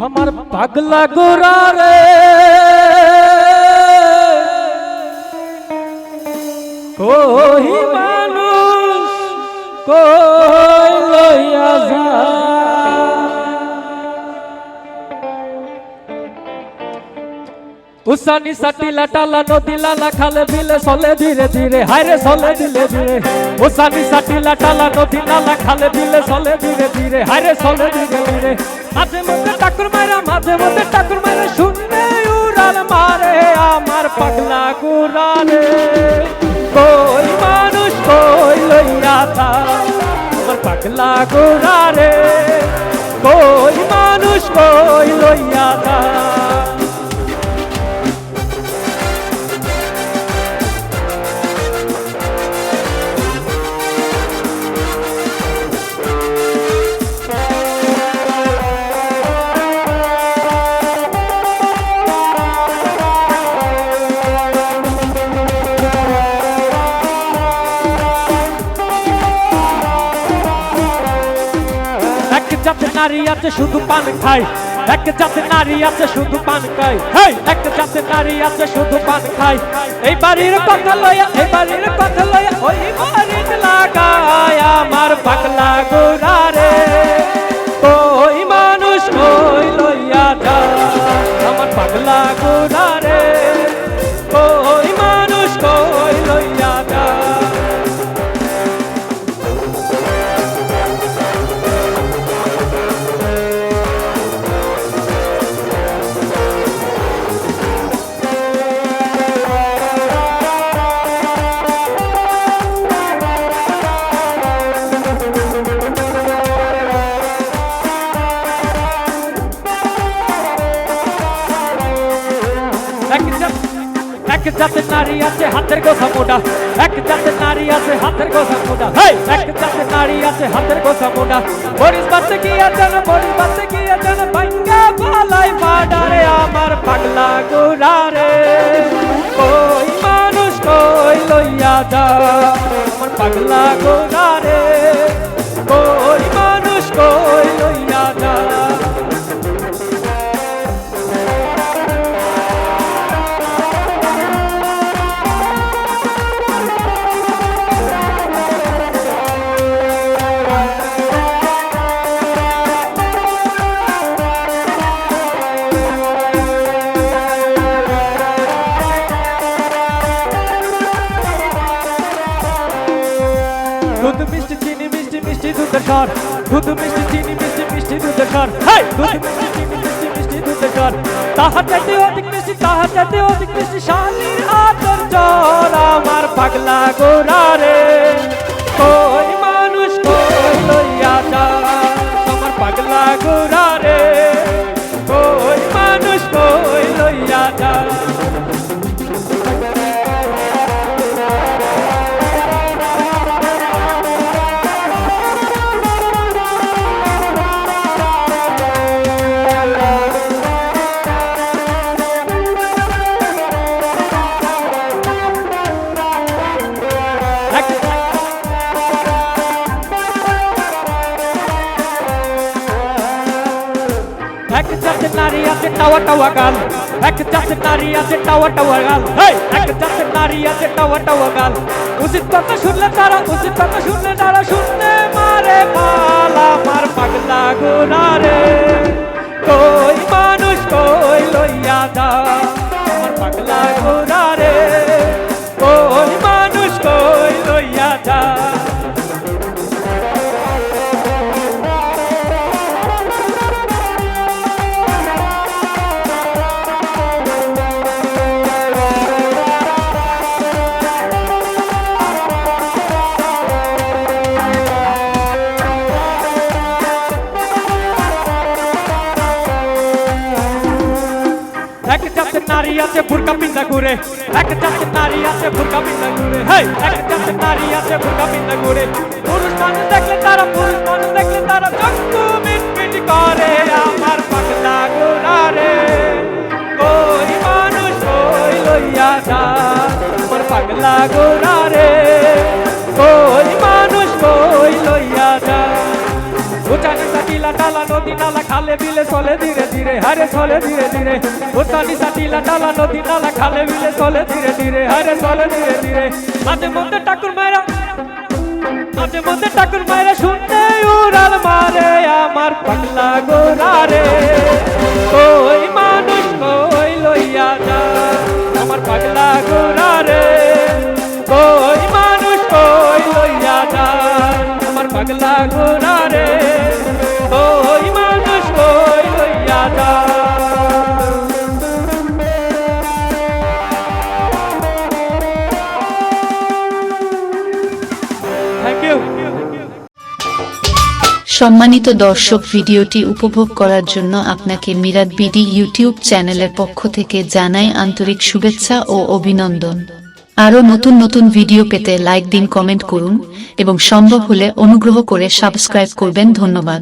আমার পাগলা গোরা রে কই মানুষ কই লইয়া যা উসানি সাটিলা টালা নদী লালা খালে বিলে চলে ধীরে ধীরে হায়রে চলে ধীরে ধীরে উসানি সাটিলা টালা নদী নালা খালে বিলে চলে ধীরে ধীরে হায়রে চলে ধীরে ধীরে মাঝে মধ্যে ঠাকুর মারা শুনলে উড়াল মারে আমার পাগলা গোরা রে কই মানুষ কই লইয়া তা আমার পাগলা গোরা রে কই মানুষ কই লইয়া তা জাতের নারী আছে শুধু পান খায় এক জাতের নারী আছে শুধু পান খায় এক জাতের নারী আছে শুধু পান খায় এই বাড়ির কথা লয়া ওই বাড়ির লাগায় আমার পাগলা গোরা রে কই মানুষ কই লইয়া যা আমার পাগলা গোরা রে কই মানুষ কই লইয়া যা এক জাতের নারী আছে হাতের গোছা মোটা এক জাতের নারী আছে হাতের গোছা মোটা এক জাতের নারী আছে হাতের গোছা মোটা মরিচ বাতে গিয়া যেন ভাঙ্গা পালাই পাডারে আমার পাগলা গোরা রে কই মানুষ কই লইয়া যা আমার পাগলা গোরা রে কই মানুষ কই লইয়া যা দুধ মিষ্টি চিনি মিষ্টি দুধের স্বর দুধ মিষ্টি চিনি মিষ্টি দুধের স্বর দুধ মিষ্টি চিনি মিষ্টি দুধের স্বর তাহার চাইতে অধিক মিষ্টি শালীর আদর জ্বর আমার পাগলা গোরা রে কই মানুষ কই লইয়া যা আমার পাগলা গোরা রে কই মানুষ কই লইয়া যা এক জাতের নারী আছে টাওয়া গাল এক জাতের নারী আছে টাওয়া গাল এক জাতের নারী আছে টাওয়া গাল উচিত কথা শুনলে তারা শুনলে মারে পাল আমার পাগলা গোরা রে কই মানুষ কই লইয়া যা আমার পাগলা গোরা রে কই মানুষ কই লইয়া যা এক জাতের নারী আছে বুরকা পিন্দা ঘুরে এক জাতের নারী আছে বুরকা পিন্দা ঘুরে এক জাতের নারী আছে বুরকা পিন্দা ঘুরে পুরুষ মানুষ দেখলে তারা চক্ষু মিটমিট করে আমার পাগলা গোরা রে কই মানুষ কই লইয়া যা আমার পাগলা গোরা রে কই মানুষ কই লইয়া যা উচানি সাটিলা টালা নদী নালা খালে বিলে চলে ধীরে ধীরে হারে চলে ধীরে ধীরে ওসানি সাটিলা টালা নদী নালা খালে বিলে চলে ধীরে ধীরে হারে চলে ধীরে ধীরে মাঝে মধ্যে ঠাকুর মায়েরা মাঝে মধ্যে ঠাকুর মায়েরা শুনতে উড়াল মারে আমার পাগলা গোরা রে ওই মানুষ কই লইয়া যা আমার পাগলা গোরা রে ওই মানুষ কই লইয়া যা আমার পাগলা গোরা রে ওই মানুষ কই লইয়া যা থ্যাংক ইউ। সম্মানিত দর্শক, ভিডিওটি উপভোগ করার জন্য আপনাকে মিরাত বিডি ইউটিউব চ্যানেলের পক্ষ থেকে জানাই আন্তরিক শুভেচ্ছা ও অভিনন্দন। আরও নতুন নতুন ভিডিও পেতে লাইক দিন, কমেন্ট করুন এবং সম্ভব হলে অনুগ্রহ করে সাবস্ক্রাইব করবেন। ধন্যবাদ।